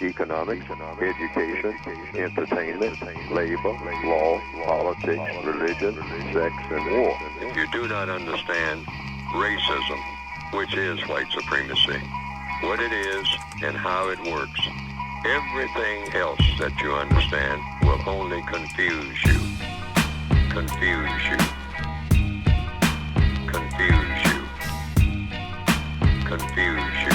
economics, education, entertainment, labor, law, politics, religion, sex, and war. If you do not understand racism, which is white supremacy, what it is and how it works, everything else that you understand will only confuse you. Confuse you. Confuse you. Confuse you.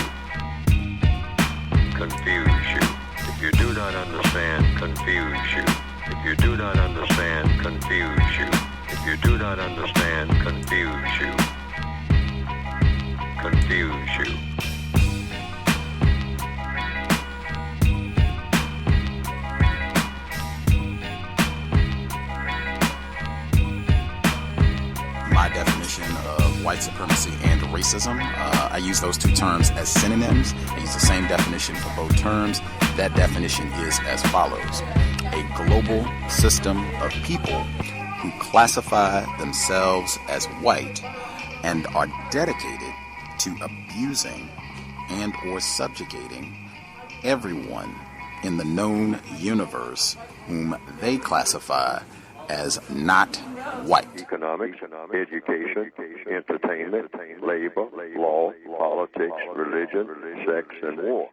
Confuse you. If you do not understand, confuse you. If you do not understand, confuse you. If you do not understand, confuse you. Confuse you. My definition of white supremacy and racism, I use those two terms as synonyms. I use the same definition for both terms. That definition is as follows: a global system of people who classify themselves as white and are dedicated to abusing and or subjugating everyone in the known universe whom they classify as not white. Economics, education, entertainment, labor, law, politics, religion, sex, and war.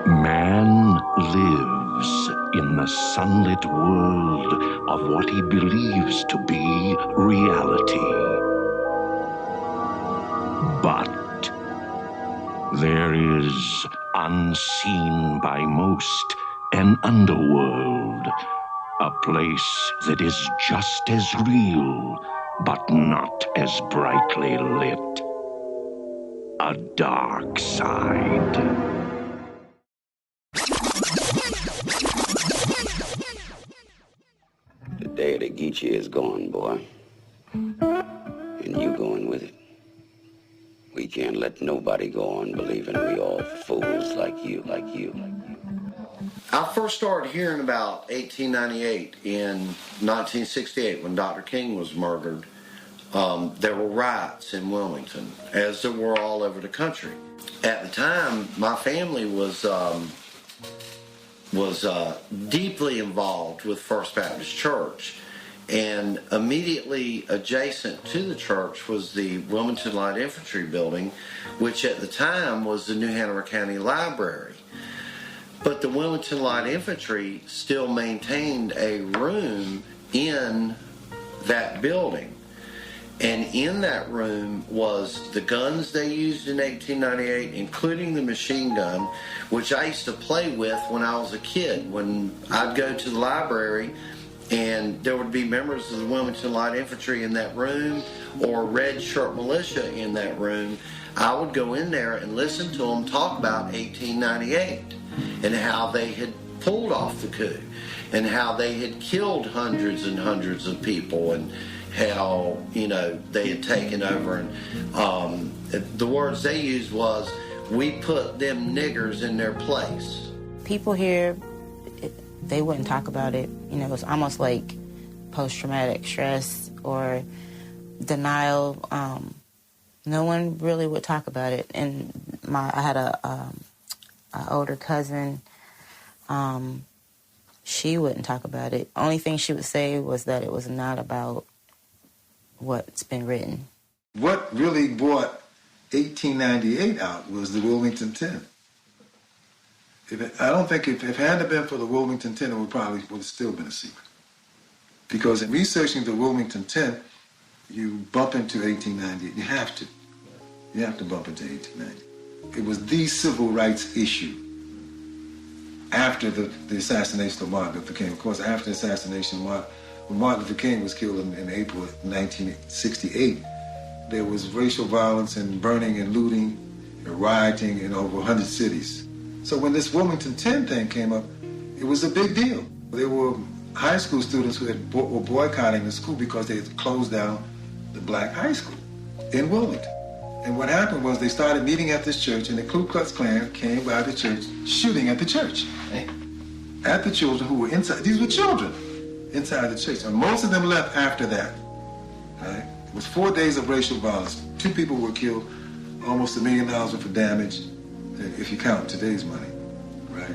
Man lives in the sunlit world of what he believes to be reality. But there is, unseen by most, an underworld, a place that is just as real, but not as brightly lit. A dark side. The day of the Geechee is gone, boy. And you going with it. We can't let nobody go on believing we all fools like you. I first started hearing about 1898 in 1968 when Dr. King was murdered. There were riots in Wilmington, as there were all over the country. At the time, my family was deeply involved with First Baptist Church, and immediately adjacent to the church was the Wilmington Light Infantry building, which at the time was the New Hanover County Library. But the Wilmington Light Infantry still maintained a room in that building. And in that room was the guns they used in 1898, including the machine gun, which I used to play with when I was a kid. When I'd go to the library and there would be members of the Wilmington Light Infantry in that room or Red Shirt Militia in that room, I would go in there and listen to them talk about 1898 and how they had pulled off the coup and how they had killed hundreds and hundreds of people and how, they had taken over. And the words they used was, we put them niggers in their place. People here, they wouldn't talk about it. It's almost like post-traumatic stress or denial. No one really would talk about it. And I had a older cousin. She wouldn't talk about it. Only thing she would say was that it was not about what's been written. What really brought 1898 out was the Wilmington 10. I don't think if it hadn't been for the Wilmington 10, it would have still been a secret. Because in researching the Wilmington 10, you bump into 1898. You have to. You have to bump into 1898. It was the civil rights issue after the assassination of Martin Luther King. Of course, after the assassination, when Martin Luther King was killed in April of 1968, there was racial violence and burning and looting and rioting in over 100 cities. So when this Wilmington 10 thing came up, it was a big deal. There were high school students who were boycotting the school because they had closed down the black high school in Wilmington. And what happened was they started meeting at this church, and the Ku Klux Klan came by the church, shooting at the church, at the children who were inside. These were children inside the church. And most of them left after that. Right? It was 4 days of racial violence. 2 people were killed, almost $1 million worth of damage, if you count today's money. Right?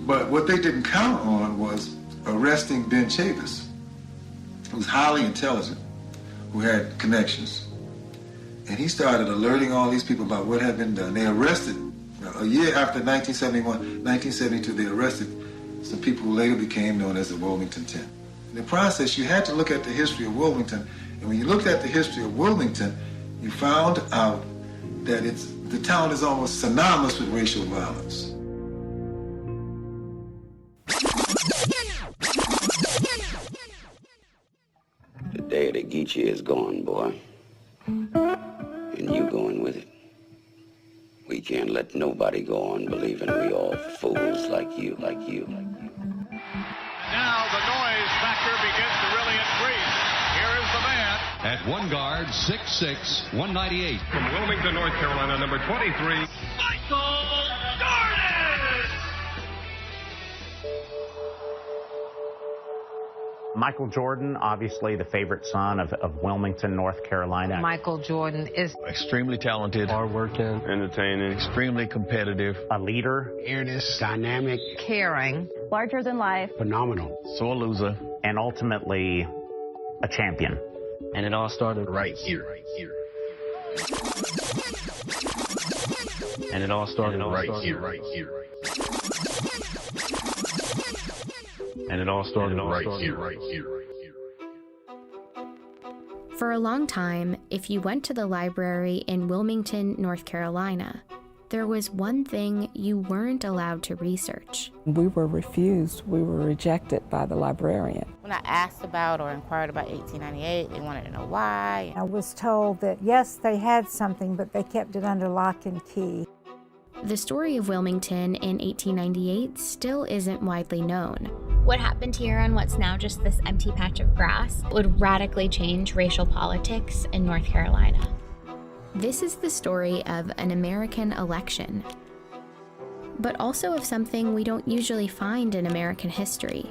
But what they didn't count on was arresting Ben Chavis, who was highly intelligent, who had connections. And he started alerting all these people about what had been done. They arrested, a year after 1971, 1972, they arrested some people who later became known as the Wilmington 10. In the process, you had to look at the history of Wilmington. And when you looked at the history of Wilmington, you found out that the town is almost synonymous with racial violence. The day of the Geechee is gone, boy. And you going with it. We can't let nobody go on believing we all fools like you. Now the noise factor begins to really increase. Here is the man. At one guard, 6'6", 198. From Wilmington, North Carolina, number 23, Michael Jordan! Michael Jordan, obviously the favorite son of Wilmington, North Carolina. Michael Jordan is Extremely talented, hardworking, entertaining, extremely competitive, a leader, earnest, dynamic, caring, larger than life, phenomenal, sore loser, and ultimately a champion. And it all started right here. And it all started right here. And it all started right here. For a long time, if you went to the library in Wilmington, North Carolina, there was one thing you weren't allowed to research. We were refused. We were rejected by the librarian. When I asked about or inquired about 1898, they wanted to know why. I was told that, yes, they had something, but they kept it under lock and key. The story of Wilmington in 1898 still isn't widely known. What happened here on what's now just this empty patch of grass would radically change racial politics in North Carolina. This is the story of an American election, but also of something we don't usually find in American history: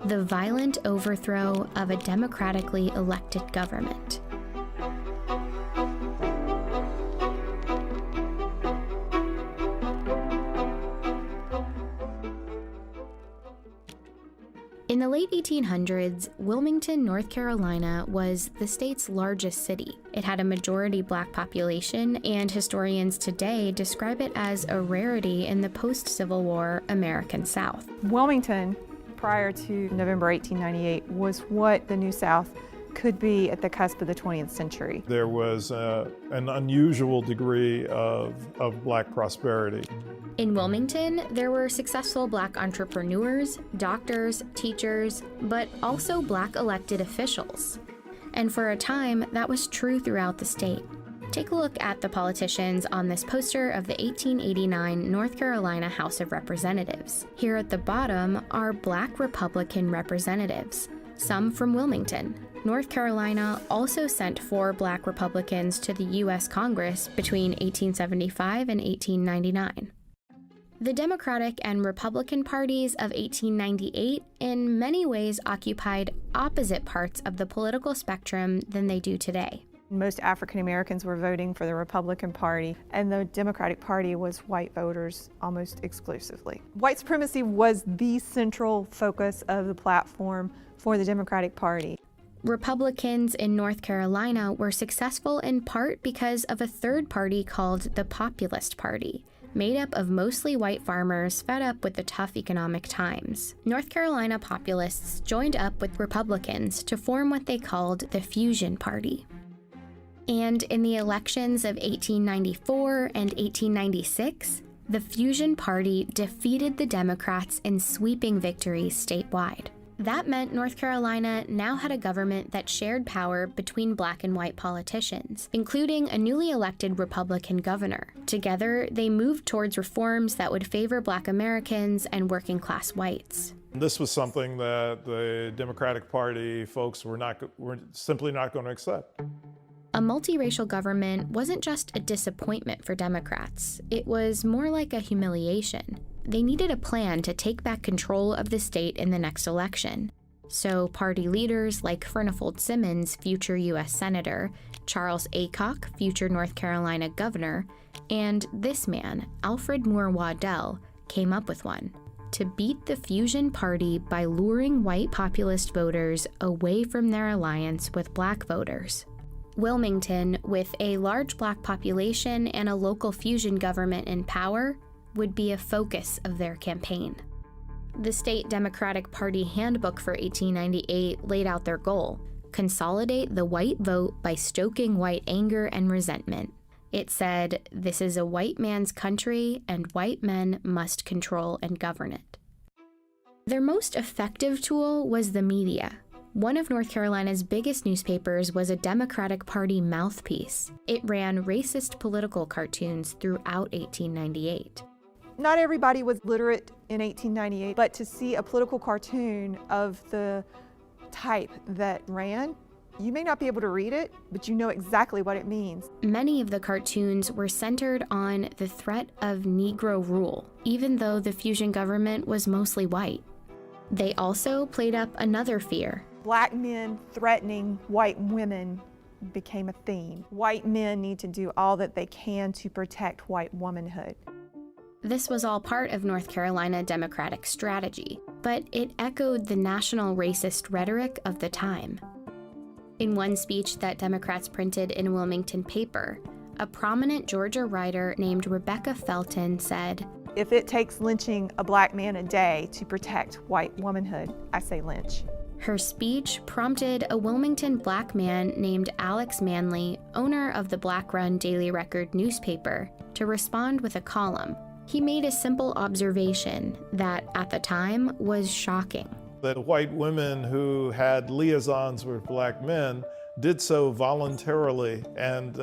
the violent overthrow of a democratically elected government. In the late 1800s, Wilmington, North Carolina was the state's largest city. It had a majority black population, and historians today describe it as a rarity in the post-Civil War American South. Wilmington, prior to November 1898, was what the New South could be at the cusp of the 20th century. There was an unusual degree of black prosperity. In Wilmington, there were successful black entrepreneurs, doctors, teachers, but also black elected officials. And for a time, that was true throughout the state. Take a look at the politicians on this poster of the 1889 North Carolina House of Representatives. Here at the bottom are black Republican representatives, some from Wilmington. North Carolina also sent 4 black Republicans to the U.S. Congress between 1875 and 1899. The Democratic and Republican parties of 1898 in many ways occupied opposite parts of the political spectrum than they do today. Most African Americans were voting for the Republican Party, and the Democratic Party was white voters almost exclusively. White supremacy was the central focus of the platform for the Democratic Party. Republicans in North Carolina were successful in part because of a third party called the Populist Party, made up of mostly white farmers fed up with the tough economic times. North Carolina populists joined up with Republicans to form what they called the Fusion Party. And in the elections of 1894 and 1896, the Fusion Party defeated the Democrats in sweeping victories statewide. That meant North Carolina now had a government that shared power between black and white politicians, including a newly elected Republican governor. Together, they moved towards reforms that would favor black Americans and working class whites. This was something that the Democratic Party folks were simply not going to accept. A multiracial government wasn't just a disappointment for Democrats. It was more like a humiliation. They needed a plan to take back control of the state in the next election. So party leaders like Furnifold Simmons, future U.S. Senator, Charles Aycock, future North Carolina governor, and this man, Alfred Moore Waddell, came up with one: to beat the Fusion Party by luring white populist voters away from their alliance with black voters. Wilmington, with a large black population and a local fusion government in power, would be a focus of their campaign. The state Democratic Party handbook for 1898 laid out their goal: consolidate the white vote by stoking white anger and resentment. It said, "This is a white man's country, and white men must control and govern it." Their most effective tool was the media. One of North Carolina's biggest newspapers was a Democratic Party mouthpiece. It ran racist political cartoons throughout 1898. Not everybody was literate in 1898, but to see a political cartoon of the type that ran, you may not be able to read it, but you know exactly what it means. Many of the cartoons were centered on the threat of Negro rule, even though the fusion government was mostly white. They also played up another fear. Black men threatening white women became a theme. White men need to do all that they can to protect white womanhood. This was all part of North Carolina Democratic strategy, but it echoed the national racist rhetoric of the time. In one speech that Democrats printed in a Wilmington paper, a prominent Georgia writer named Rebecca Felton said, "If it takes lynching a black man a day to protect white womanhood, I say lynch." Her speech prompted a Wilmington black man named Alex Manley, owner of the black-run Daily Record newspaper, to respond with a column. He made a simple observation that, at the time, was shocking. That white women who had liaisons with black men did so voluntarily and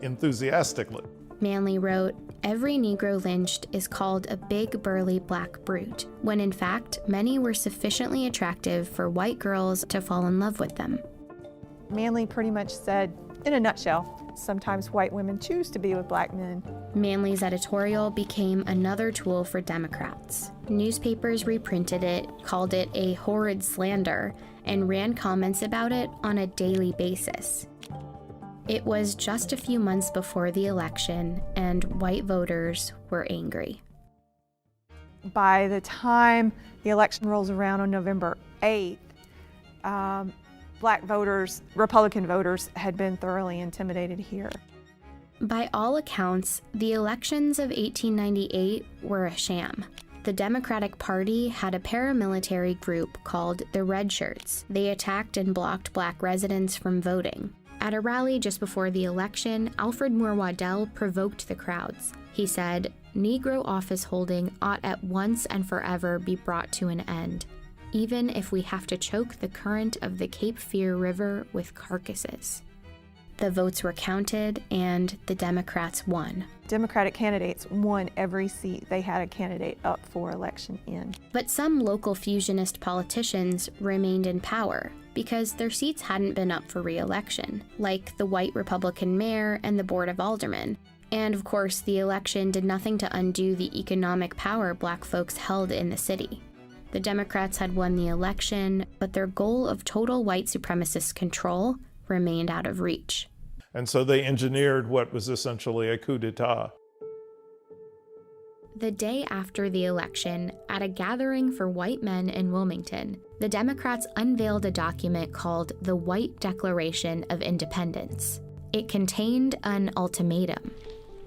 enthusiastically. Manley wrote, "Every Negro lynched is called a big burly black brute, when in fact many were sufficiently attractive for white girls to fall in love with them." Manley pretty much said, in a nutshell, sometimes white women choose to be with black men. Manley's editorial became another tool for Democrats. Newspapers reprinted it, called it a horrid slander, and ran comments about it on a daily basis. It was just a few months before the election, and white voters were angry. By the time the election rolls around on November 8th, black voters, Republican voters, had been thoroughly intimidated here. By all accounts, the elections of 1898 were a sham. The Democratic Party had a paramilitary group called the Red Shirts. They attacked and blocked black residents from voting. At a rally just before the election, Alfred Moore Waddell provoked the crowds. He said, "Negro office holding ought at once and forever be brought to an end, even if we have to choke the current of the Cape Fear River with carcasses." The votes were counted, and the Democrats won. Democratic candidates won every seat they had a candidate up for election in. But some local fusionist politicians remained in power because their seats hadn't been up for re-election, like the white Republican mayor and the Board of Aldermen. And of course, the election did nothing to undo the economic power black folks held in the city. The Democrats had won the election, but their goal of total white supremacist control remained out of reach. And so they engineered what was essentially a coup d'état. The day after the election, at a gathering for white men in Wilmington, the Democrats unveiled a document called the White Declaration of Independence. It contained an ultimatum.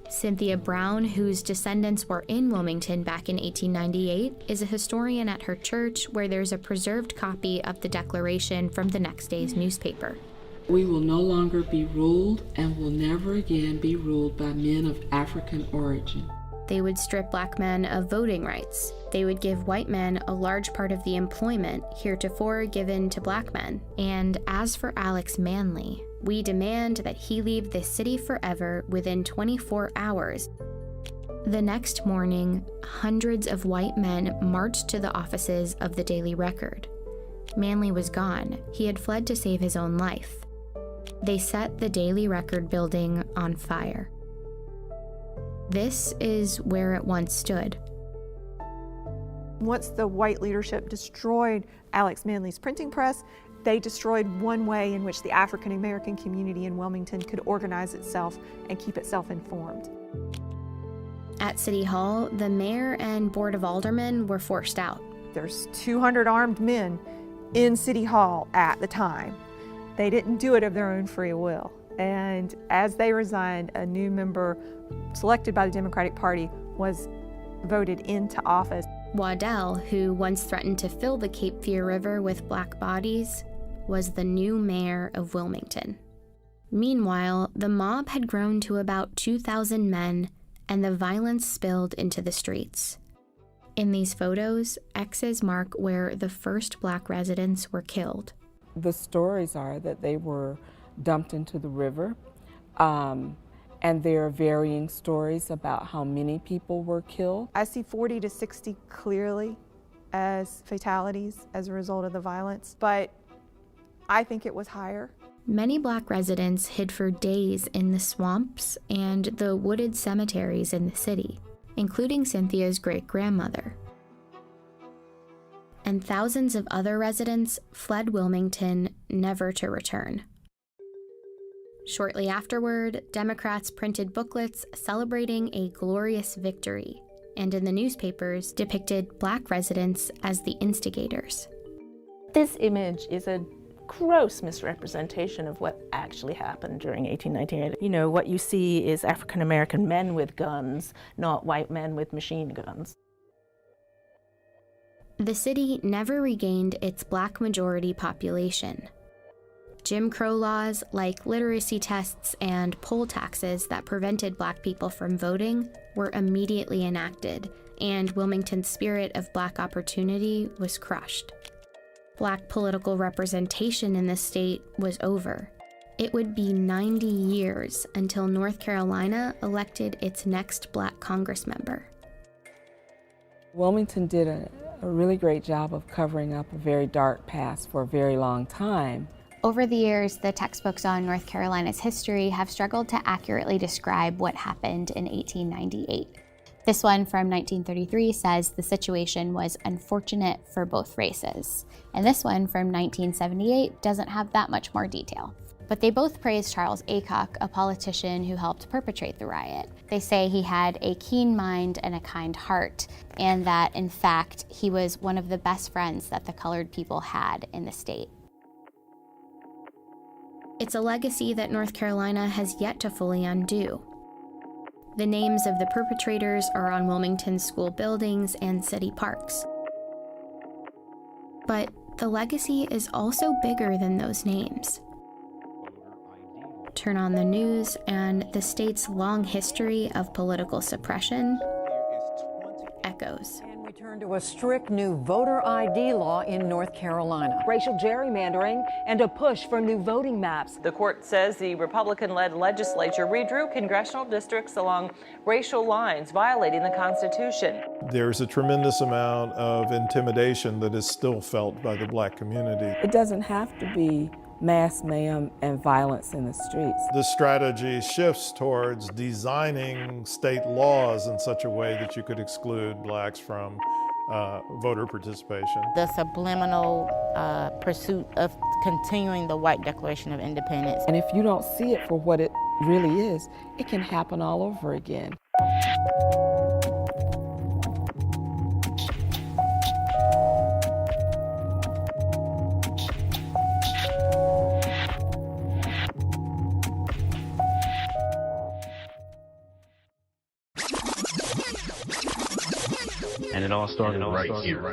Cynthia Brown, whose descendants were in Wilmington back in 1898, is a historian at her church where there's a preserved copy of the declaration from the next day's newspaper. "We will no longer be ruled and will never again be ruled by men of African origin." They would strip black men of voting rights. They would give white men a large part of the employment heretofore given to black men. And as for Alex Manley, "We demand that he leave this city forever within 24 hours. The next morning, hundreds of white men marched to the offices of the Daily Record. Manley was gone. He had fled to save his own life. They set the Daily Record building on fire. This is where it once stood. Once the white leadership destroyed Alex Manly's printing press, they destroyed one way in which the African American community in Wilmington could organize itself and keep itself informed. At City Hall, the mayor and board of aldermen were forced out. There's 200 armed men in City Hall at the time. They didn't do it of their own free will. And as they resigned, a new member selected by the Democratic Party was voted into office. Waddell, who once threatened to fill the Cape Fear River with black bodies, was the new mayor of Wilmington. Meanwhile, the mob had grown to about 2,000 men, and the violence spilled into the streets. In these photos, X's mark where the first black residents were killed. The stories are that they were dumped into the river, and there are varying stories about how many people were killed. I see 40 to 60 clearly as fatalities as a result of the violence, but I think it was higher. Many black residents hid for days in the swamps and the wooded cemeteries in the city, including Cynthia's great-grandmother. And thousands of other residents fled Wilmington, never to return. Shortly afterward, Democrats printed booklets celebrating a glorious victory, and in the newspapers depicted black residents as the instigators. This image is a gross misrepresentation of what actually happened during 1898. You know, what you see is African American men with guns, not white men with machine guns. The city never regained its black majority population. Jim Crow laws like literacy tests and poll taxes that prevented black people from voting were immediately enacted, and Wilmington's spirit of black opportunity was crushed. Black political representation in the state was over. It would be 90 years until North Carolina elected its next black Congress member. Wilmington did a really great job of covering up a very dark past for a very long time. Over the years, the textbooks on North Carolina's history have struggled to accurately describe what happened in 1898. This one from 1933 says the situation was unfortunate for both races. And this one from 1978 doesn't have that much more detail. But they both praise Charles Aycock, a politician who helped perpetrate the riot. They say he had a keen mind and a kind heart, and that, in fact, he was one of the best friends that the colored people had in the state. It's a legacy that North Carolina has yet to fully undo. The names of the perpetrators are on Wilmington's school buildings and city parks. But the legacy is also bigger than those names. Turn on the news, and the state's long history of political suppression echoes. And we turn to a strict new voter ID law in North Carolina. Racial gerrymandering and a push for new voting maps. The court says the Republican-led legislature redrew congressional districts along racial lines, violating the Constitution. There's a tremendous amount of intimidation that is still felt by the black community. It doesn't have to be mass mayhem and violence in the streets. The strategy shifts towards designing state laws in such a way that you could exclude blacks from voter participation. The subliminal pursuit of continuing the white Declaration of Independence. And if you don't see it for what it really is, it can happen all over again. And it all started right here.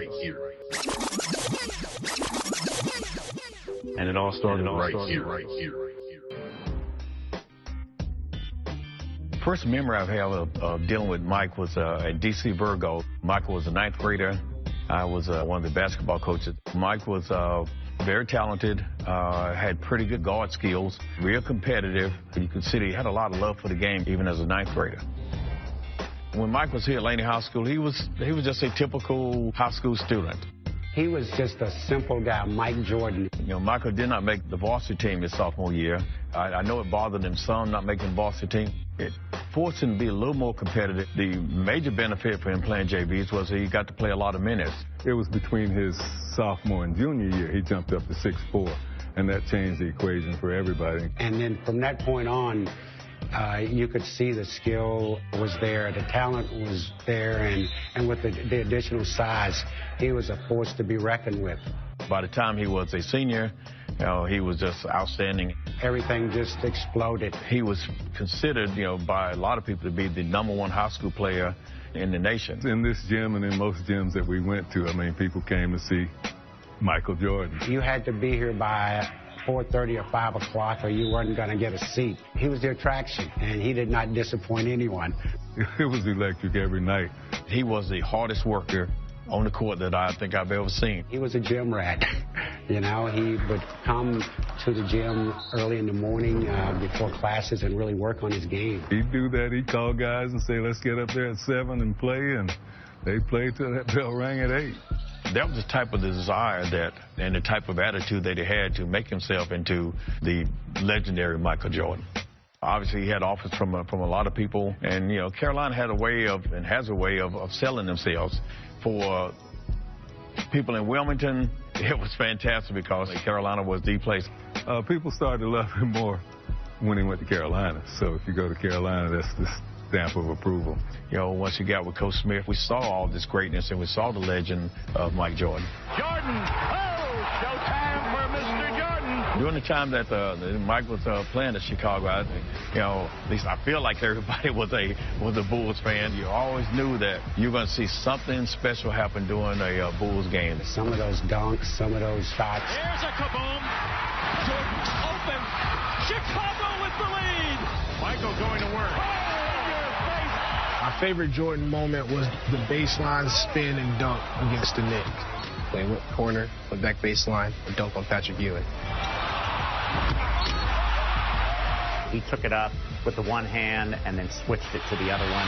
And it all started right here. First memory I've had of dealing with Mike was at DC Virgo. Michael was a ninth grader. I was one of the basketball coaches. Mike was very talented, had pretty good guard skills, real competitive. You could see he had a lot of love for the game, even as a ninth grader. When Mike was here at Laney High School, he was just a typical high school student. He was just a simple guy, Mike Jordan. You know, Michael did not make the varsity team his sophomore year. I know it bothered him some not making the varsity team. It forced him to be a little more competitive. The major benefit for him playing JVs was he got to play a lot of minutes. It was between his sophomore and junior year, he jumped up to 6'4", and that changed the equation for everybody. And then from that point on, you could see the skill was there, the talent was there, and with the additional size, he was a force to be reckoned with. By the time he was a senior, you know, he was just outstanding. Everything just exploded. He was considered, you know, by a lot of people to be the #1 high school player in the nation. In this gym and in most gyms that we went to, I mean, people came to see Michael Jordan. You had to be here by 4:30 or 5 o'clock or you weren't going to get a seat. He was the attraction, and he did not disappoint anyone. It was electric every night. He was the hardest worker on the court that I think I've ever seen. He was a gym rat. You know, he would come to the gym early in the morning before classes and really work on his game. He'd do that. He'd call guys and say, let's get up there at 7 and play, and they played till that bell rang at 8. That was the type of desire that, and the type of attitude that he had to make himself into the legendary Michael Jordan. Obviously, he had offers from a lot of people, and, you know, Carolina had a way of, and has a way of selling themselves. For people in Wilmington, it was fantastic because Carolina was the place. People started to love him more when he went to Carolina. So if you go to Carolina, that's the stamp of approval. You know, once you got with Coach Smith, we saw all this greatness and we saw the legend of Mike Jordan. Jordan! Oh, showtime for Mr. Jordan! During the time that Mike was playing at Chicago, you know, at least I feel like everybody was a Bulls fan. You always knew that you were going to see something special happen during a Bulls game. Some of those dunks, some of those shots. Here's a kaboom! Jordan open! Chicago with the lead! Michael going to work. My favorite Jordan moment was the baseline spin and dunk against the Knicks. They went corner, went back baseline, and dunk on Patrick Ewing. He took it up with the one hand and then switched it to the other one.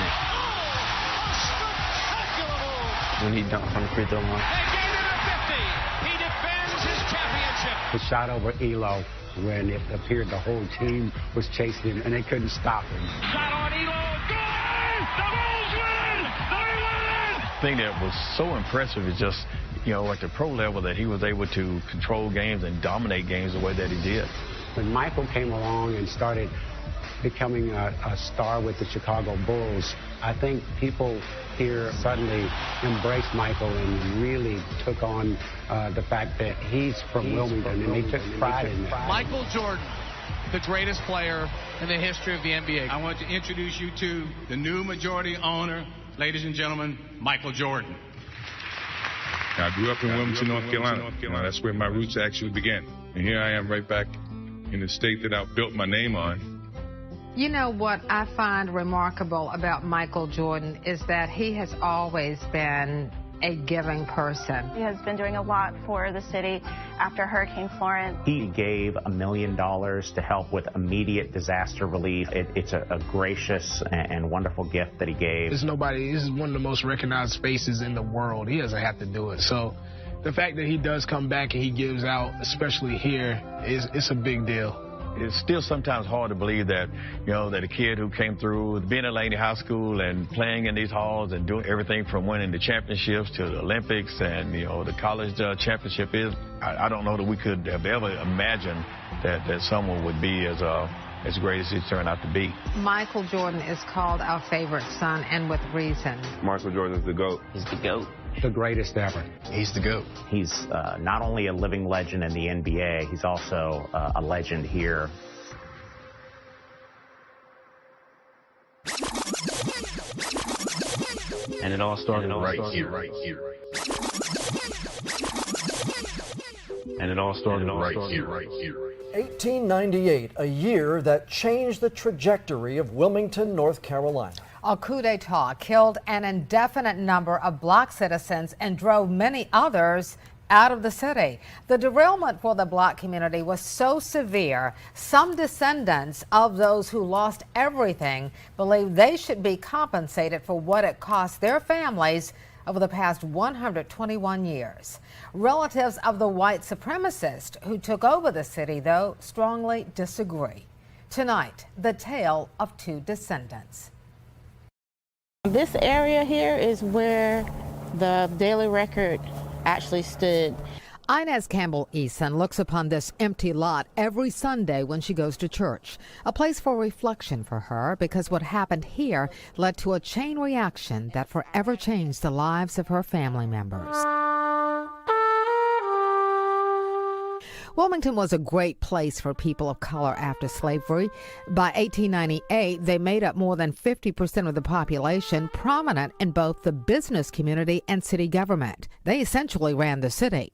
When he dunked from the free throw line. They gave him a 50. He defends his championship. The shot over Elo when it appeared the whole team was chasing him and they couldn't stop him. Shot on Elo. Good! The Bulls win! They win! The thing that was so impressive is just, you know, at the pro level that he was able to control games and dominate games the way that he did. When Michael came along and started becoming a star with the Chicago Bulls, I think people here suddenly embraced Michael and really took on the fact that he's from Wilmington, and they took pride in that. Michael Jordan, the greatest player in the history of the NBA. I want to introduce you to the new majority owner, ladies and gentlemen, Michael Jordan. I grew up in Wilmington, North Carolina. That's where my roots actually began. And here I am right back in the state that I built my name on. You know what I find remarkable about Michael Jordan is that he has always been a giving person. He has been doing a lot for the city after Hurricane Florence. He gave $1 million to help with immediate disaster relief. It's a gracious and wonderful gift that he gave. This is one of the most recognized faces in the world. He doesn't have to do it. So the fact that he does come back and he gives out, especially here, it's a big deal. It's still sometimes hard to believe that, you know, that a kid who came through being at Laney High School and playing in these halls and doing everything from winning the championships to the Olympics and, you know, the college championship is, I don't know that we could have ever imagined that someone would be as great as he turned out to be. Michael Jordan is called our favorite son, and with reason. Michael Jordan is the GOAT. He's the GOAT. The greatest ever. He's the GOAT. He's not only a living legend in the NBA, he's also a legend here. And it all started right here. And it all started right here. 1898, a year that changed the trajectory of Wilmington, North Carolina. A coup d'etat killed an indefinite number of black citizens and drove many others out of the city. The derailment for the black community was so severe, some descendants of those who lost everything believe they should be compensated for what it cost their families over the past 121 years. Relatives of the white supremacist who took over the city, though, strongly disagree. Tonight, the tale of two descendants. This area here is where the Daily Record actually stood. Inez Campbell-Eason looks upon this empty lot every Sunday when she goes to church, a place for reflection for her because what happened here led to a chain reaction that forever changed the lives of her family members. Wilmington was a great place for people of color after slavery. By 1898, they made up more than 50% of the population, prominent in both the business community and city government. They essentially ran the city.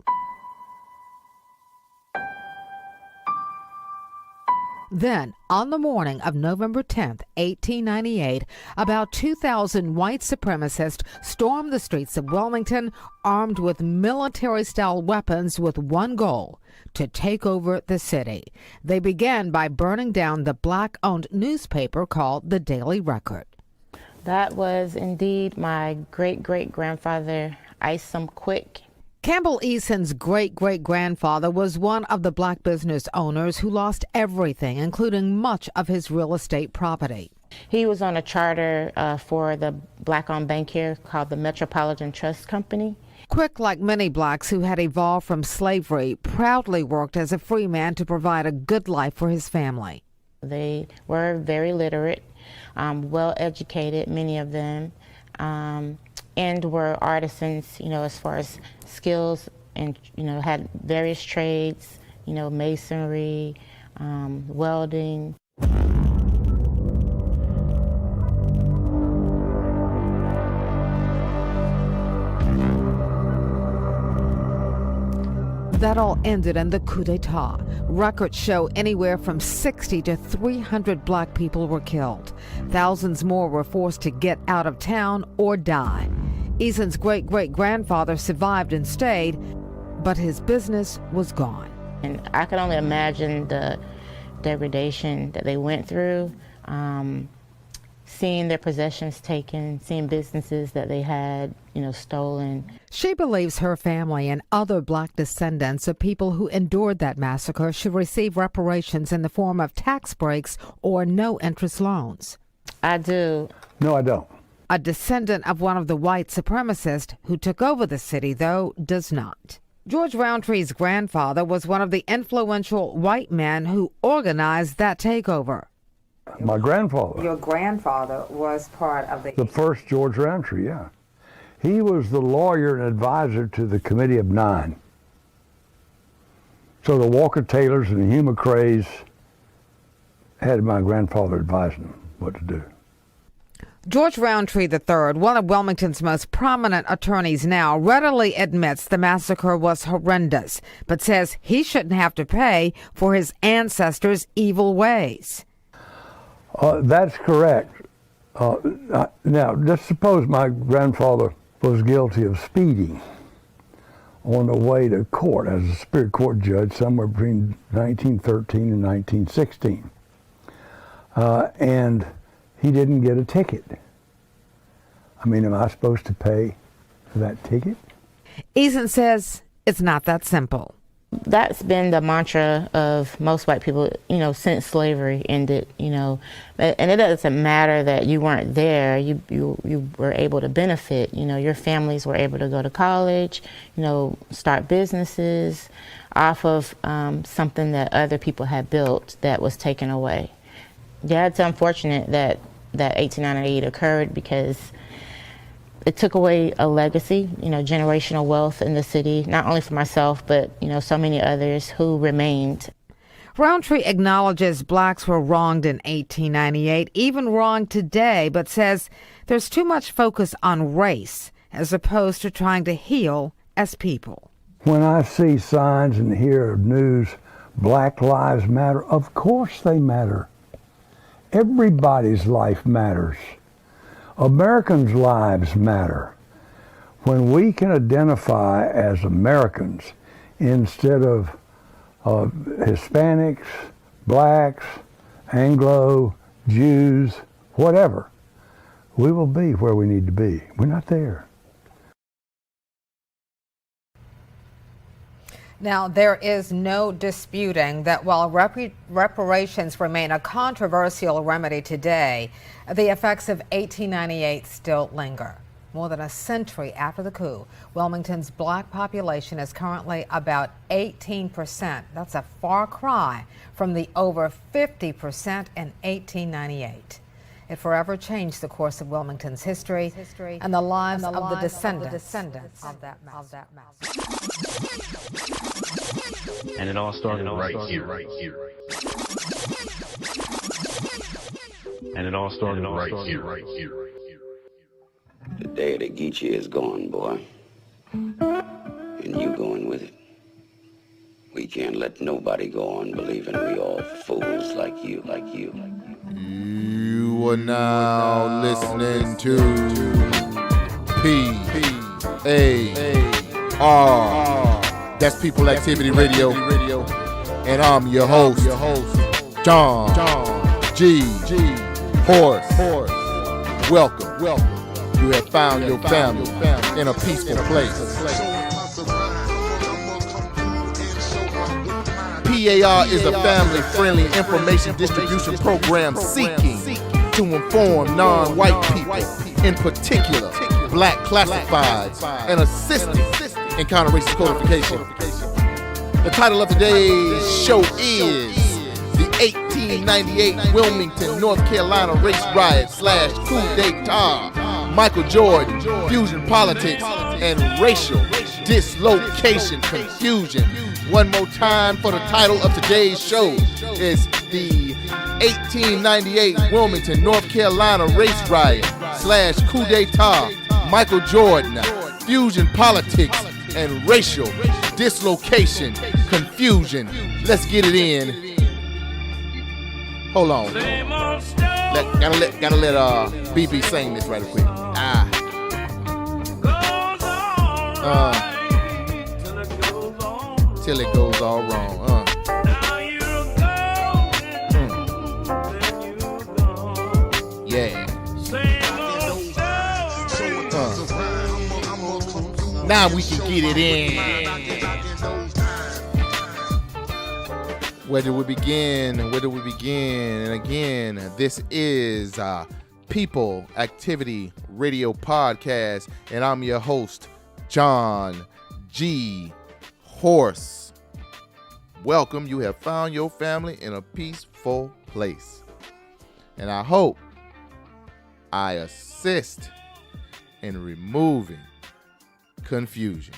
Then, on the morning of November 10th, 1898, about 2,000 white supremacists stormed the streets of Wilmington, armed with military-style weapons with one goal: to take over the city. They began by burning down the black-owned newspaper called the Daily Record. That was indeed my great-great-grandfather, Isom Quick. Campbell-Eason's great-great-grandfather was one of the black business owners who lost everything, including much of his real estate property. He was on a charter for the black-owned bank here called the Metropolitan Trust Company. Quick, like many blacks who had evolved from slavery, proudly worked as a free man to provide a good life for his family. They were very literate, well-educated, many of them, and were artisans, as far as skills, and, had various trades, masonry, welding. That all ended in the Coup D'état. Records show anywhere from 60 to 300 black people were killed. Thousands more were forced to get out of town or die. Eason's great-great-grandfather survived and stayed, but his business was gone. And I can only imagine the degradation that they went through, seeing their possessions taken, seeing businesses that they had, stolen. She believes her family and other black descendants of people who endured that massacre should receive reparations in the form of tax breaks or no-interest loans. I do. No, I don't. A descendant of one of the white supremacists who took over the city, though, does not. George Roundtree's grandfather was one of the influential white men who organized that takeover. My grandfather. Your grandfather was part of the first George Roundtree, yeah. He was the lawyer and advisor to the Committee of Nine. So the Walker Taylors and the Hugh McCraes had my grandfather advising them what to do. George Roundtree III, one of Wilmington's most prominent attorneys now, readily admits the massacre was horrendous, but says he shouldn't have to pay for his ancestors' evil ways. That's correct. Now, just suppose my grandfather was guilty of speeding on the way to court as a Superior Court judge somewhere between 1913 and 1916. And he didn't get a ticket. I mean, am I supposed to pay for that ticket? Eason says it's not that simple. That's been the mantra of most white people, since slavery ended, and it doesn't matter that you weren't there, you were able to benefit, your families were able to go to college, start businesses off of something that other people had built that was taken away. Yeah, it's unfortunate that 1898 occurred because it took away a legacy, generational wealth in the city, not only for myself, but, so many others who remained. Roundtree acknowledges blacks were wronged in 1898, even wronged today, but says there's too much focus on race as opposed to trying to heal as people. When I see signs and hear news, Black Lives Matter, of course they matter. Everybody's life matters. Americans' lives matter. When we can identify as Americans instead of Hispanics, blacks, Anglo, Jews, whatever, we will be where we need to be. We're not there. Now, there is no disputing that while reparations remain a controversial remedy today, the effects of 1898 still linger. More than a century after the coup, Wilmington's black population is currently about 18%. That's a far cry from the over 50% in 1898. It forever changed the course of Wilmington's history and the lives of the descendants of that massacre. And it all started right here. And it all started right here. The day of the Geechee is gone, boy. And you going with it. We can't let nobody go on believing we all fools like you. You are now listening to P.A.R. That's People Activity Radio. And I'm your host, JohnGHorse. Welcome. You have found your family in a peaceful place. P.A.R. is a family-friendly information distribution program seeking to inform non-white people, in particular black classifieds, and assisting in counter-racist codification. The title of today's show is the 1898 Wilmington, North Carolina race riot / Coup D'état, Michael Jordan, Fusion Politics and Racial, Dislocation Confusion. One more time for the title of today's show is the 1898 Wilmington, North Carolina race riot / Coup D'état, Michael Jordan, Fusion Politics and Racial, Dislocation Confusion. Let's get it in. Hold on. Gotta let BB sing this right quick. Till it goes all wrong. Yeah. Now we can get it in. Where do we begin? And again, this is People Activity Radio Podcast, and I'm your host, JohnGHorse. Welcome. You have found your family in a peaceful place. And I hope I assist in removing confusion.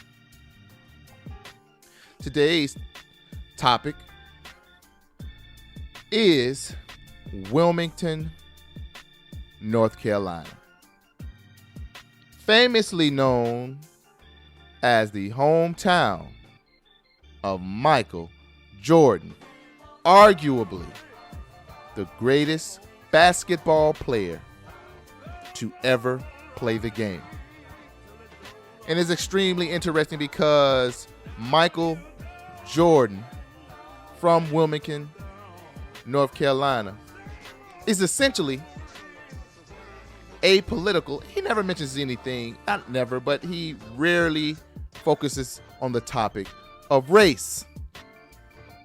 Today's topic is Wilmington, North Carolina. Famously known as the hometown of Michael Jordan, arguably the greatest basketball player to ever play the game. And it's extremely interesting because Michael Jordan from Wilmington, North Carolina, is essentially apolitical. He never mentions anything, not never, but he rarely focuses on the topic of race.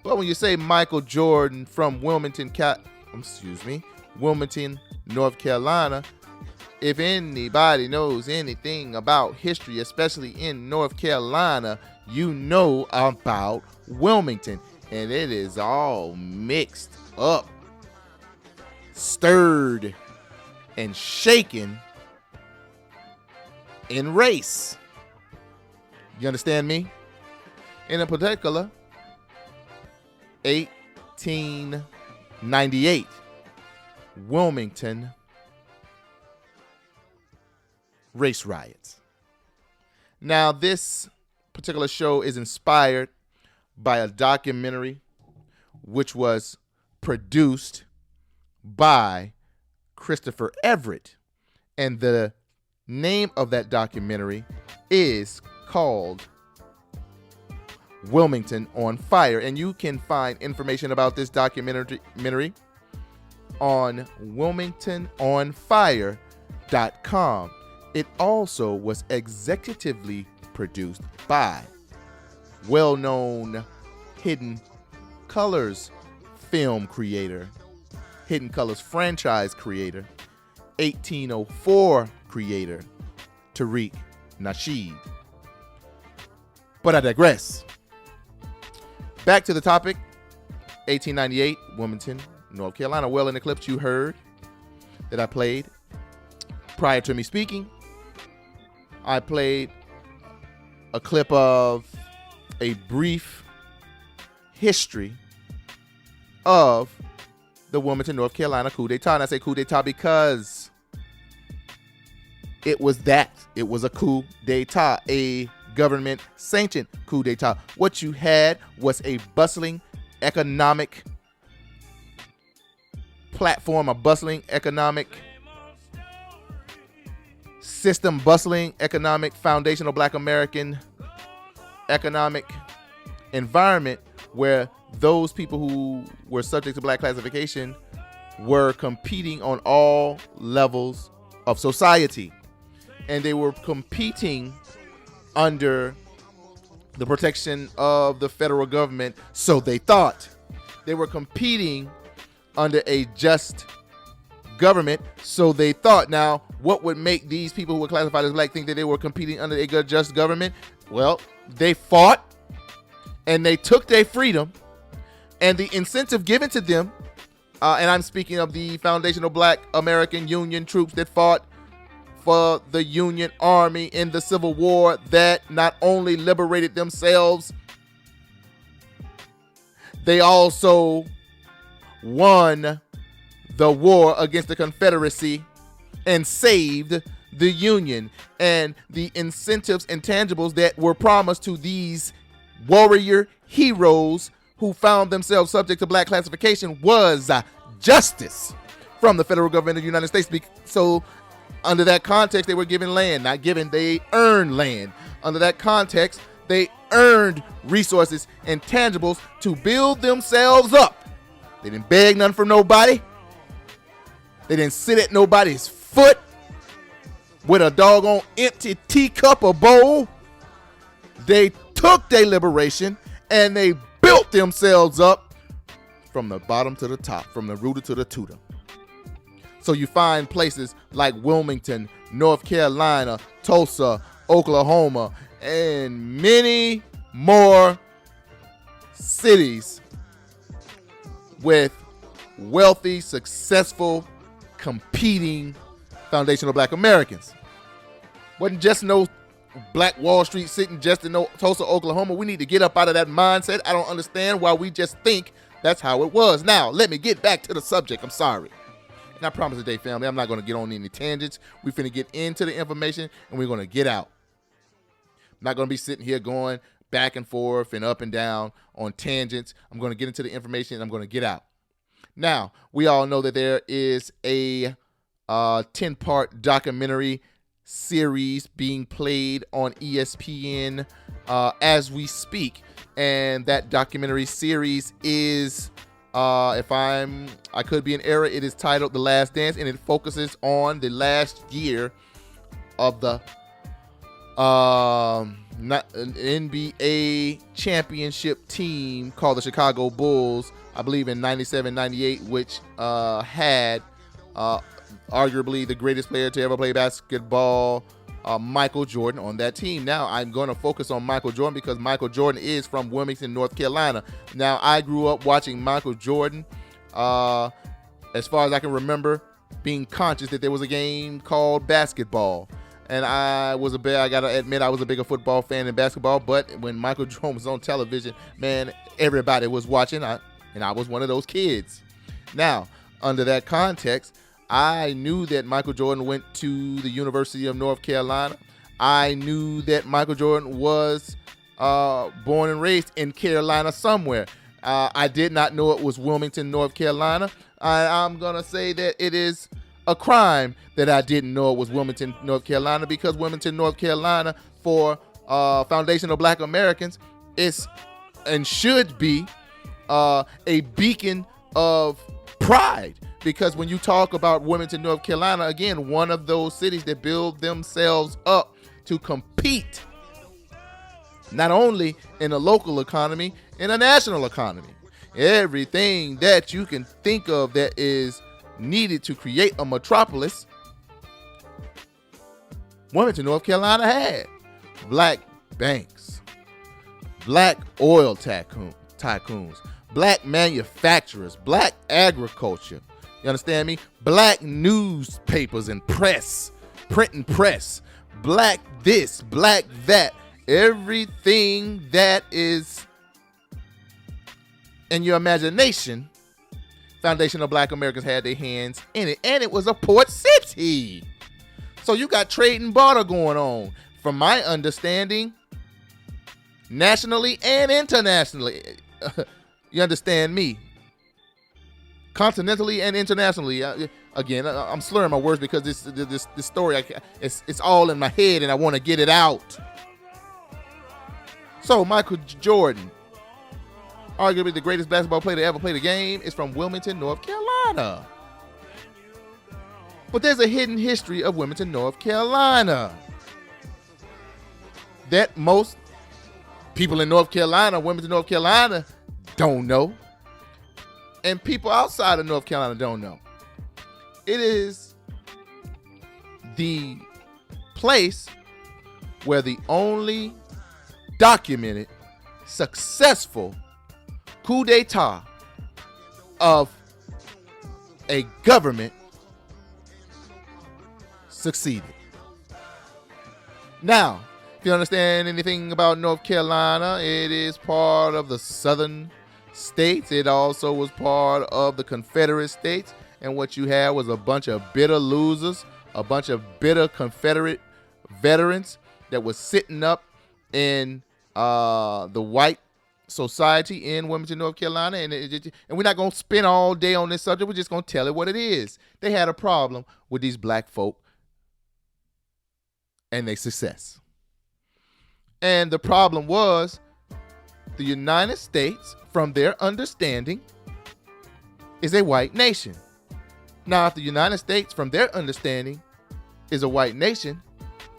But when you say Michael Jordan from Wilmington, North Carolina, if anybody knows anything about history, especially in North Carolina, you know about Wilmington. And it is all mixed up, stirred, and shaken in race. You understand me? In particular, 1898, Wilmington race riots. Now, this particular show is inspired by a documentary which was produced by Christopher Everett, and the name of that documentary is called Wilmington On Fire, and you can find information about this documentary on WilmingtonOnFire.com. It also was executively produced by well-known Hidden Colors film creator, Hidden Colors franchise creator, 1804 creator, Tariq Nasheed. But I digress. Back to the topic. 1898, Wilmington, North Carolina. Well, in the clips you heard that I played prior to me speaking, I played a clip of a brief history of the Wilmington, North Carolina coup d'etat. And I say coup d'etat because it was that. It was a coup d'etat, a government-sanctioned coup d'etat. What you had was a bustling economic platform, a bustling economic system, bustling economic foundational Black American economic environment where those people who were subject to Black classification were competing on all levels of society. And they were competing under the protection of the federal government, so they thought. They were competing under a just government, so they thought. Now, what would make these people who were classified as Black think that they were competing under a just government? Well, they fought and they took their freedom, and the incentive given to them, and I'm speaking of the foundational Black American Union troops that fought for the Union Army in the Civil War, that not only liberated themselves, they also won the war against the Confederacy and saved the Union. And the incentives and tangibles that were promised to these warrior heroes who found themselves subject to Black classification was justice from the federal government of the United States. So under that context, they were given land, not given, they earned land. Under that context, they earned resources and tangibles to build themselves up. They didn't beg none from nobody. They didn't sit at nobody's foot with a doggone empty teacup or bowl. They took their liberation and they built themselves up from the bottom to the top, from the rooter to the tutor. So you find places like Wilmington, North Carolina, Tulsa, Oklahoma, and many more cities with wealthy, successful, competing foundational Black Americans. Wasn't just no Black Wall Street sitting just in Tulsa, Oklahoma. We need to get up out of that mindset. I don't understand why we just think that's how it was. Now, let me get back to the subject. I'm sorry. And I promise today, family, I'm not going to get on any tangents. We're finna get into the information and we're going to get out. I'm not going to be sitting here going back and forth and up and down on tangents. I'm going to get into the information and I'm going to get out. Now, we all know that there is a 10-part documentary series being played on ESPN as we speak. And that documentary series is, I could be in error, it is titled The Last Dance, and it focuses on the last year of the NBA championship team called the Chicago Bulls, I believe in 97-98, which had arguably the greatest player to ever play basketball, Michael Jordan, on that team. Now, I'm going to focus on Michael Jordan because Michael Jordan is from Wilmington, North Carolina. Now, I grew up watching Michael Jordan, as far as I can remember, being conscious that there was a game called basketball. And I gotta admit, I was a bigger football fan than basketball. But when Michael Jordan was on television, man, everybody was watching, and I was one of those kids. Now, under that context, I knew that Michael Jordan went to the University of North Carolina. I knew that Michael Jordan was born and raised in Carolina somewhere. I did not know it was Wilmington, North Carolina. I'm going to say that it is a crime that I didn't know it was Wilmington, North Carolina, because Wilmington, North Carolina, for foundational Black Americans, is and should be a beacon of pride. Because when you talk about Wilmington, North Carolina, again, one of those cities that build themselves up to compete not only in the local economy, in the national economy. Everything that you can think of that is needed to create a metropolis, Wilmington, North Carolina had. Black banks, black oil tycoons, black manufacturers, black agriculture. You understand me? Black newspapers and press, print and press, black this, black that. Everything that is in your imagination, foundational black Americans had their hands in it. And it was a port city. So you got trade and barter going on. From my understanding, nationally and internationally. You understand me? Continentally and internationally. Again, I'm slurring my words because this story, it's all in my head and I want to get it out. So Michael Jordan, arguably the greatest basketball player to ever play the game, is from Wilmington, North Carolina. But there's a hidden history of Wilmington, North Carolina that most people in North Carolina, Wilmington, North Carolina, don't know. And people outside of North Carolina don't know. It is the place where the only documented successful coup d'état of a government succeeded. Now, if you understand anything about North Carolina, it is part of the southern states. It also was part of the Confederate States. And what you had was a bunch of bitter losers, a bunch of bitter Confederate veterans that was sitting up in the white society in Wilmington, North Carolina. And we're not going to spend all day on this subject. We're just going to tell it what it is. They had a problem with these black folk and their success. And the problem was the United States, from their understanding, is a white nation. Now, if the United States, from their understanding, is a white nation,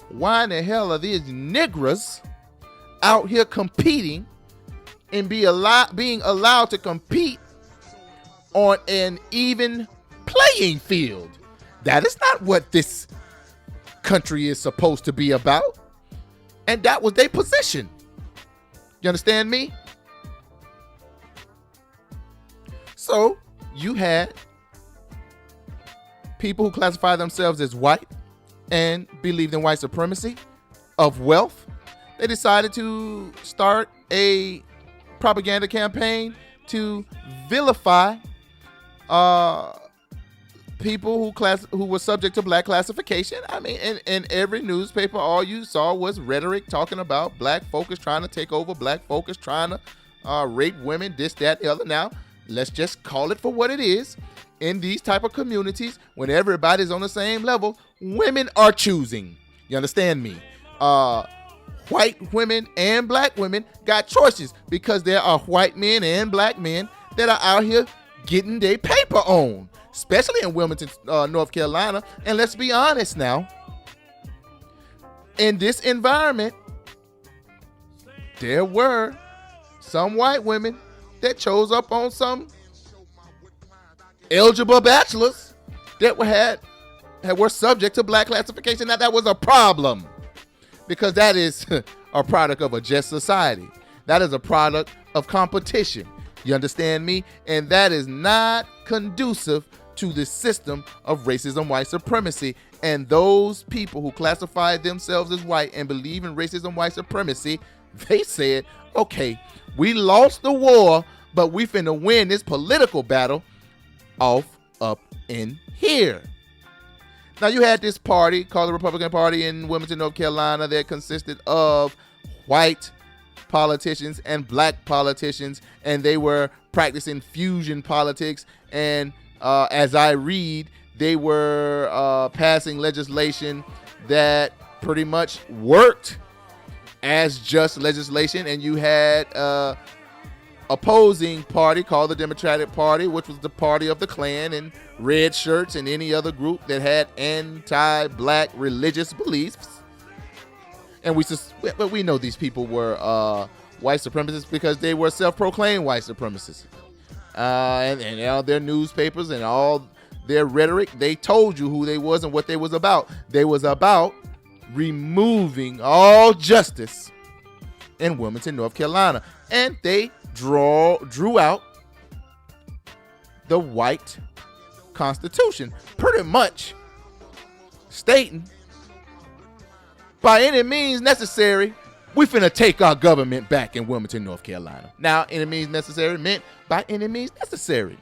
why in the hell are these niggers out here competing and being allowed to compete on an even playing field? That is not what this country is supposed to be about. And that was their position. You understand me? So you had people who classify themselves as white and believed in white supremacy of wealth. They decided to start a propaganda campaign to vilify people who were subject to black classification. I mean, in every newspaper, all you saw was rhetoric talking about black folks trying to take over, black folks trying to rape women, this, that, the other. Now, let's just call it for what it is. In these type of communities, when everybody's on the same level, women are choosing. You understand me? White women and black women got choices because there are white men and black men that are out here getting their paper on, especially in Wilmington, North Carolina. And let's be honest now, in this environment, there were some white women that chose up on some eligible bachelors that were subject to black classification. Now, that was a problem because that is a product of a just society. That is a product of competition. You understand me? And that is not conducive to the system of racism, white supremacy. And those people who classify themselves as white and believe in racism, white supremacy, they said, okay, we lost the war, but we finna win this political battle off up in here. Now, you had this party called the Republican Party in Wilmington, North Carolina, that consisted of white politicians and black politicians, and they were practicing fusion politics. And as I read, they were passing legislation that pretty much worked as just legislation. And you had opposing party called the Democratic Party, which was the party of the Klan and red shirts and any other group that had anti-black religious beliefs. And we know these people were white supremacists because they were self-proclaimed white supremacists. And all their newspapers and all their rhetoric, they told you who they was and what they was about. They was about removing all justice in Wilmington, North Carolina. And they drew out the white Constitution, pretty much stating, by any means necessary, we finna take our government back in Wilmington, North Carolina. Now, any means necessary meant by any means necessary.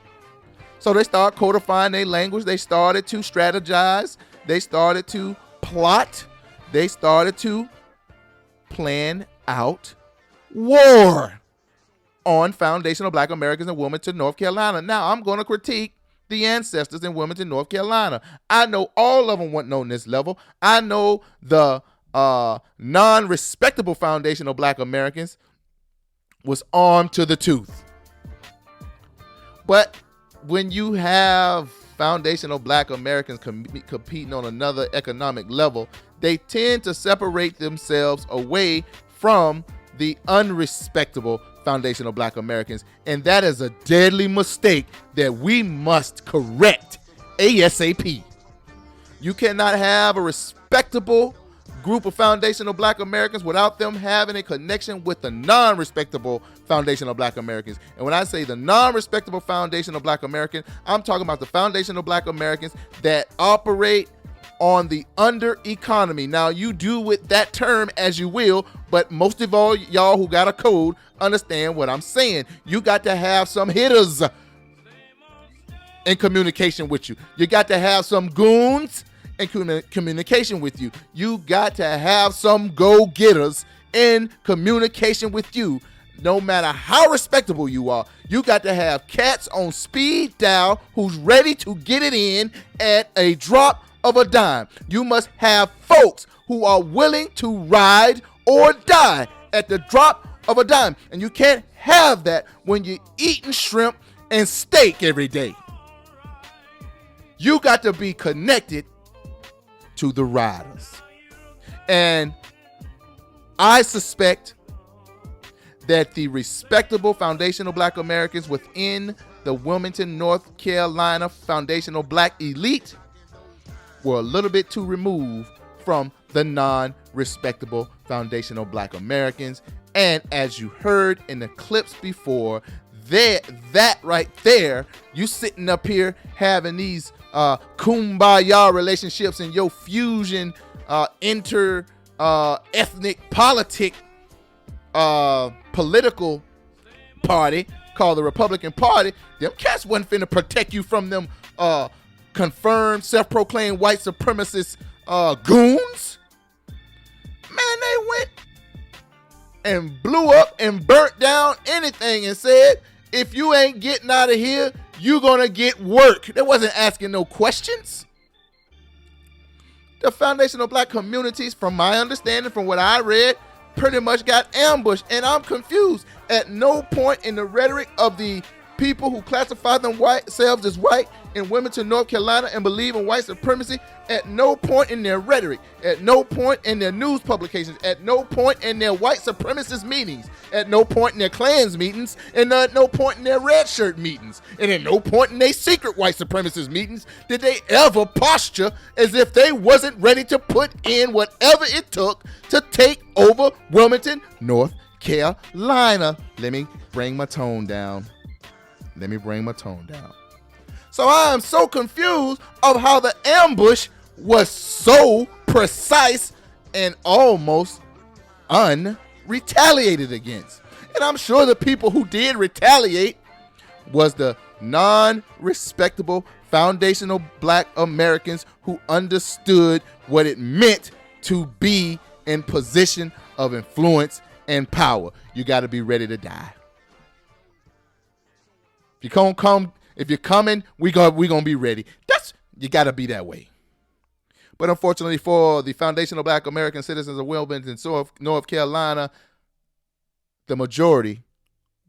So they started codifying their language. They started to strategize. They started to plot. They started to plan out war on foundational black Americans in Wilmington, North Carolina. Now, I'm going to critique the ancestors in Wilmington, North Carolina. I know all of them weren't on this level. I know the non-respectable foundational black Americans was armed to the tooth. But when you have foundational black Americans competing on another economic level, they tend to separate themselves away from the unrespectable foundational black Americans. And that is a deadly mistake that we must correct ASAP. You cannot have a respectable group of foundational black Americans without them having a connection with the non-respectable foundational black Americans. And when I say the non-respectable foundational black American, I'm talking about the foundational black Americans that operate on the under economy. Now, you do with that term as you will, but most of all, y'all who got a code understand what I'm saying. You got to have some hitters in communication with you. You got to have some goons in communication with you. You got to have some go-getters in communication with you. No matter how respectable you are, you got to have cats on speed dial who's ready to get it in at a drop of a dime. You must have folks who are willing to ride or die at the drop of a dime. And you can't have that when you're eating shrimp and steak every day. You got to be connected to the riders. And I suspect that the respectable foundational black Americans within the Wilmington, North Carolina foundational black elite were a little bit too removed from the non-respectable foundational black Americans. And as you heard in the clips before, that right there, you sitting up here having these kumbaya relationships in your fusion ethnic political party called the Republican Party. Them cats wasn't finna protect you from them confirmed self-proclaimed white supremacist goons. Man, they went and blew up and burnt down anything and said, if you ain't getting out of here, you're gonna get work. They wasn't asking no questions. The foundational black communities, from my understanding, from what I read, pretty much got ambushed. And I'm confused. At no point in the rhetoric of the people who classify themselves as white in Wilmington, North Carolina, and believe in white supremacy, at no point in their rhetoric, at no point in their news publications, at no point in their white supremacist meetings, at no point in their Klans meetings, and at no point in their red shirt meetings, and at no point in their secret white supremacist meetings did they ever posture as if they wasn't ready to put in whatever it took to take over Wilmington, North Carolina. Let me bring my tone down. So I am so confused of how the ambush was so precise and almost unretaliated against. And I'm sure the people who did retaliate was the non-respectable foundational black Americans who understood what it meant to be in position of influence and power. You got to be ready to die. If you're coming, we gonna be ready. You gotta be that way. But unfortunately for the foundational black American citizens of Wilmington, North Carolina, the majority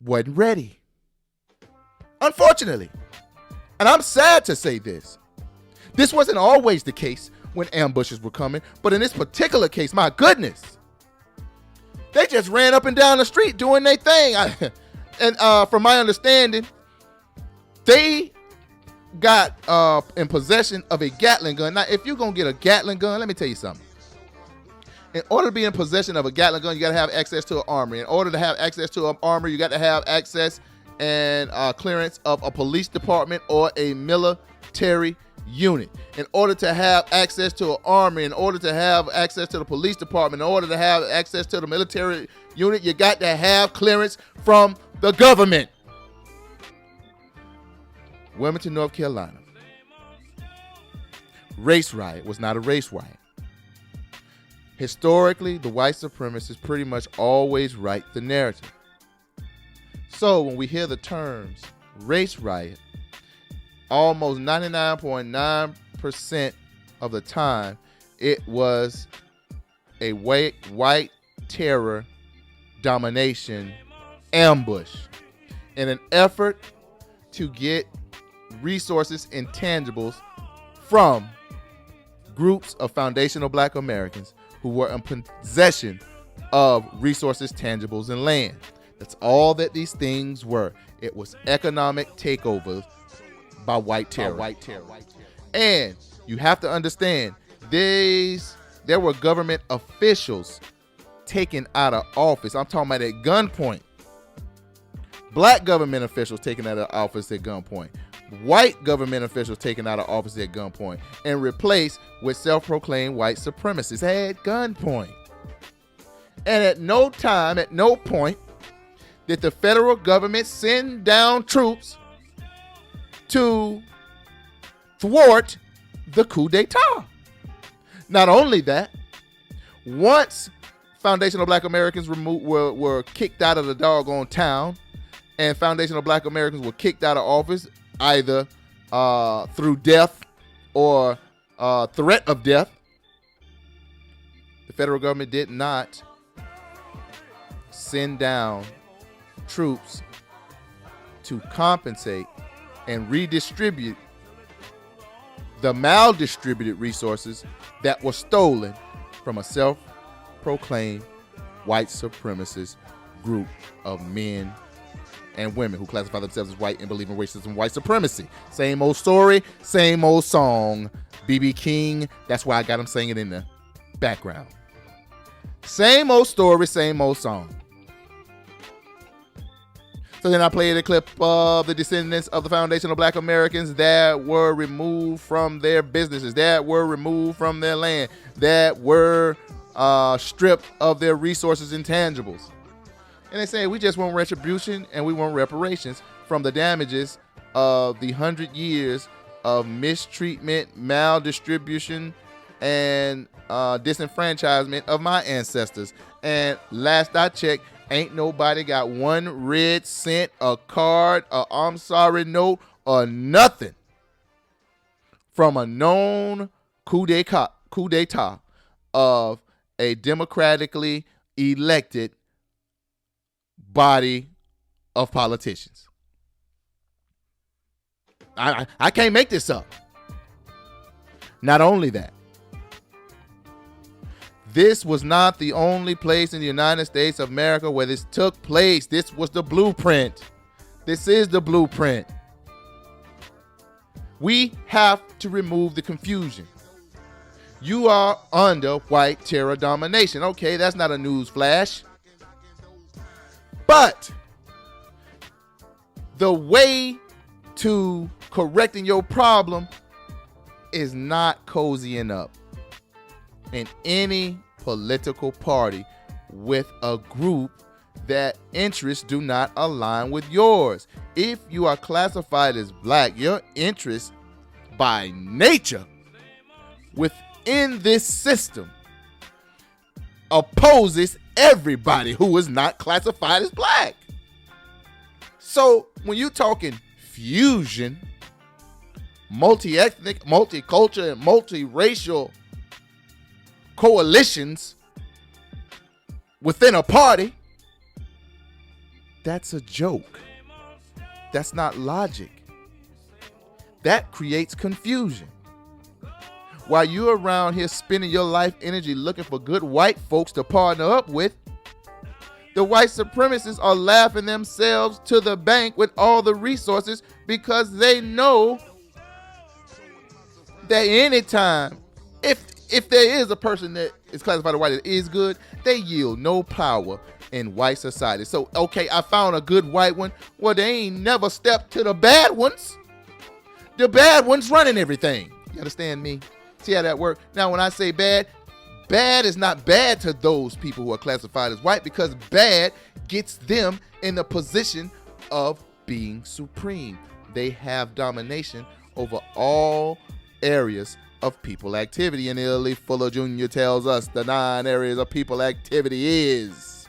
wasn't ready. Unfortunately. And I'm sad to say this. This wasn't always the case when ambushes were coming, but in this particular case, my goodness, They just ran up and down the street doing their thing. And from my understanding, they got in possession of a Gatling gun. Now, if you're going to get a Gatling gun, let me tell you something. In order to be in possession of a Gatling gun, you got to have access to an armory. In order to have access to an armory, you got to have access and clearance of a police department or a military unit. In order to have access to an army, in order to have access to the police department, in order to have access to the military unit, you got to have clearance from the government. Wilmington, North Carolina. Race riot was not a race riot. Historically, the white supremacists pretty much always write the narrative. So when we hear the terms race riot, almost 99.9% of the time, it was a white terror domination ambush in an effort to get resources, intangibles from groups of foundational Black Americans who were in possession of resources, tangibles, and land. That's all that these things were. It was economic takeovers by white terror. And you have to understand, there were government officials taken out of office. I'm talking about at gunpoint. Black government officials taken out of office at gunpoint. White government officials taken out of office at gunpoint and replaced with self-proclaimed white supremacists at gunpoint. And at no time, at no point, did the federal government send down troops to thwart the coup d'etat. Not only that, once foundational Black Americans were kicked out of the doggone town, and foundational Black Americans were kicked out of office, either through death or threat of death, the federal government did not send down troops to compensate and redistribute the maldistributed resources that were stolen from a self-proclaimed white supremacist group of men and women who classify themselves as white and believe in racism and white supremacy. Same old story, same old song. B.B. King, that's why I got him singing in the background. Same old story, same old song. So then I played a clip of the descendants of the foundational Black Americans that were removed from their businesses, that were removed from their land, that were stripped of their resources and tangibles. And they say, we just want retribution and we want reparations from the damages of the 100 years of mistreatment, maldistribution, and disenfranchisement of my ancestors. And last I checked, ain't nobody got 1 red cent, a card, a I'm sorry note, or nothing from a known coup d'etat of a democratically elected body of politicians. I can't make this up. Not only that, this was not the only place in the United States of America where this took place. This was the blueprint. This is the blueprint. We have to remove the confusion. You are under white terror domination. Okay, that's not a news flash. But the way to correcting your problem is not cozying up in any political party with a group that interests do not align with yours. If you are classified as Black, your interest by nature within this system opposes everybody who is not classified as Black. So when you're talking fusion, multi-ethnic, multicultural, and multiracial coalitions within a party, that's a joke. That's not logic. That creates confusion. While you're around here spending your life energy looking for good white folks to partner up with, The white supremacists are laughing themselves to the bank with all the resources because they know that anytime, if there is a person that is classified as white that is good, they yield no power in white society. So, okay, I found a good white one. Well, they ain't never stepped to the bad ones. The bad ones running everything. You understand me? See how that works? Now, when I say bad, bad is not bad to those people who are classified as white, because bad gets them in the position of being supreme. They have domination over all areas of people activity. And Illy Fuller Jr. tells us the 9 areas of people activity is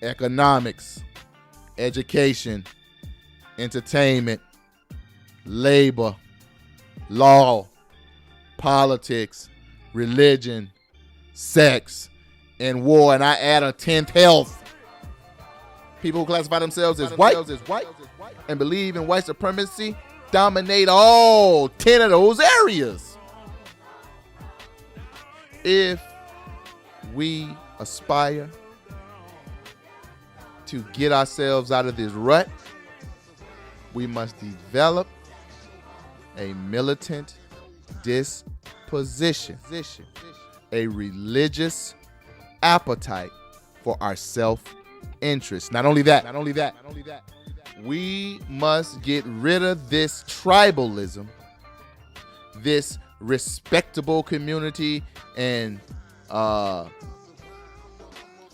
economics, education, entertainment, labor, law, politics, religion, sex, and war. And I add a 10th, health. People who classify themselves as white and believe in white supremacy dominate all 10 of those areas. If we aspire to get ourselves out of this rut, we must develop a militant disposition, a religious appetite for our self-interest. Not only that, we must get rid of this tribalism, this respectable community and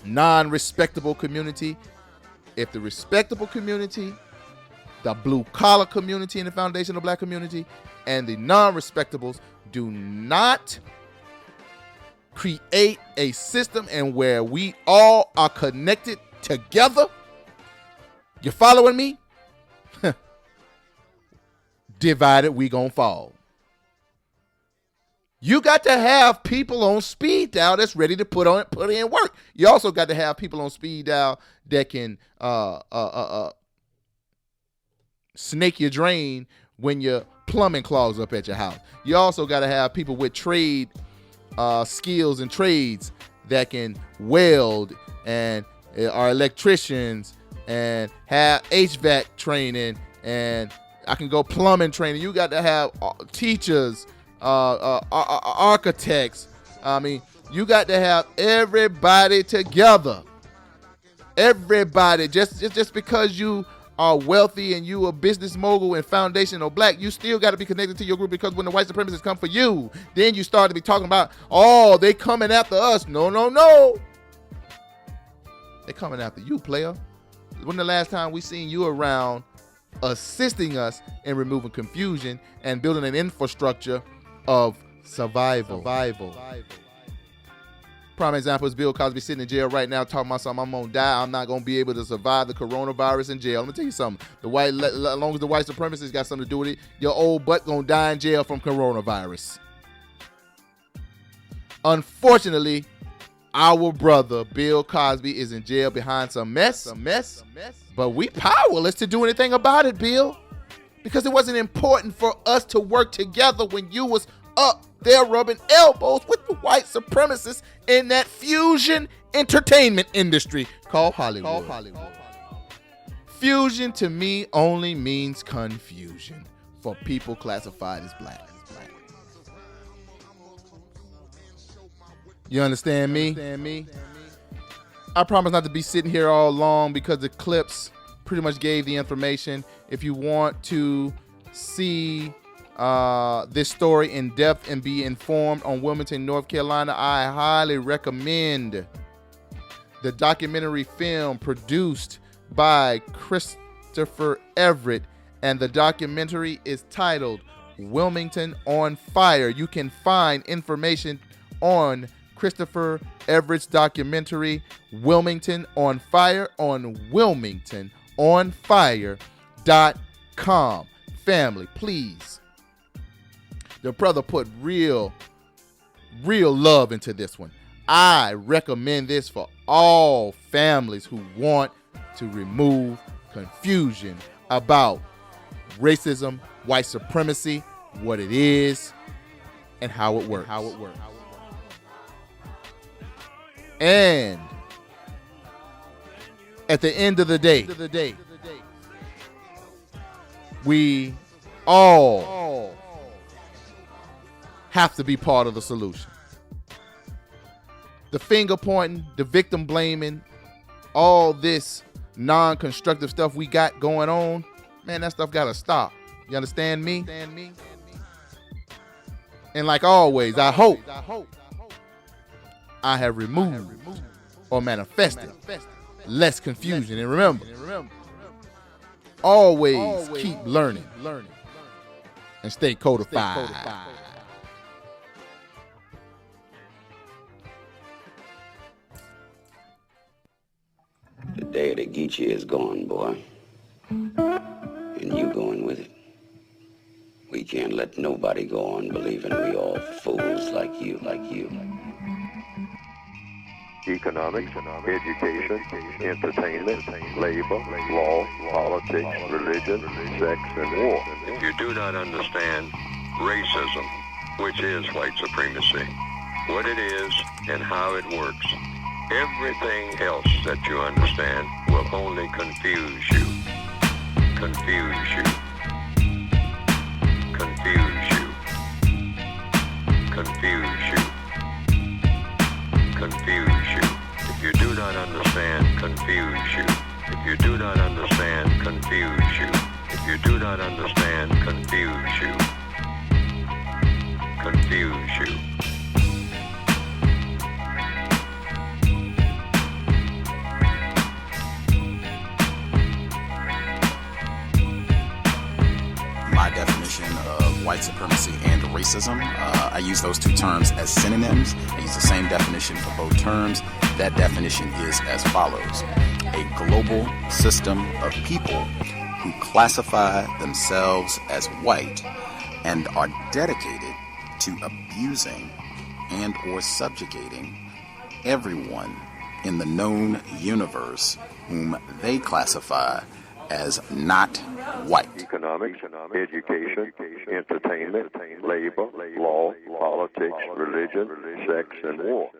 non-respectable community. If the respectable community, the blue-collar community and the foundational black community, and the non-respectables do not create a system and where we all are connected together, you following me? Divided, we gonna fall. You got to have people on speed dial that's ready to put in work. You also got to have people on speed dial that can snake your drain when your plumbing clogs up at your house. You also got to have people with trade skills and trades that can weld and are electricians and have HVAC training, and I can go plumbing training. You got to have teachers, architects. I mean, you got to have everybody together. Everybody. Just because you are wealthy and you a business mogul and foundational black, you still got to be connected to your group, because when the white supremacists come for you, then you start to be talking about, oh, they coming after us. No. They coming after you, player. When the last time we seen you around assisting us in removing confusion and building an infrastructure of survival. Prime example is Bill Cosby sitting in jail right now talking about something, I'm gonna die, I'm not gonna be able to survive the coronavirus in jail. Let me tell you something. As long as the white supremacists got something to do with it, your old butt gonna die in jail from coronavirus. Unfortunately, our brother Bill Cosby is in jail behind some mess. But we powerless to do anything about it, Bill, because it wasn't important for us to work together when you was up there rubbing elbows with the white supremacists in that fusion entertainment industry called Hollywood. Fusion to me only means confusion for people classified as black. You understand me? I promise not to be sitting here all long because the clips pretty much gave the information. If you want to see this story in depth and be informed on Wilmington, North Carolina, I highly recommend the documentary film produced by Christopher Everett, and the documentary is titled Wilmington On Fire. You can find information on Christopher Everett's documentary, Wilmington On Fire, on WilmingtonOnFire.com. Family, please. The brother put real love into this one. I recommend this for all families who want to remove confusion about racism, white supremacy, what it is, and how it works. And at the end of the day, we all have to be part of the solution. The finger pointing, the victim blaming, all this non-constructive stuff we got going on, man, that stuff gotta stop. You understand me? And like always, I hope I have removed or manifested less confusion. And remember, always keep learning and stay codified. The day of the Geechee is gone, boy. And you going with it. We can't let nobody go on believing we all fools like you. Economics, education, entertainment, labor, law, politics, religion, sex, and war. If you do not understand racism, which is white supremacy, what it is and how it works, everything else that you understand will only confuse you. Confuse you. Confuse you. Confuse you. Confuse you. If you do not understand, confuse you. If you do not understand, confuse you. If you do not understand, confuse you. Confuse you. My definition of white supremacy and racism, I use those two terms as synonyms. I use the same definition for both terms. That definition is as follows: a global system of people who classify themselves as white and are dedicated to abusing and or subjugating everyone in the known universe whom they classify as not white. Economics, education, entertainment, labor, law, politics, religion, sex, and war.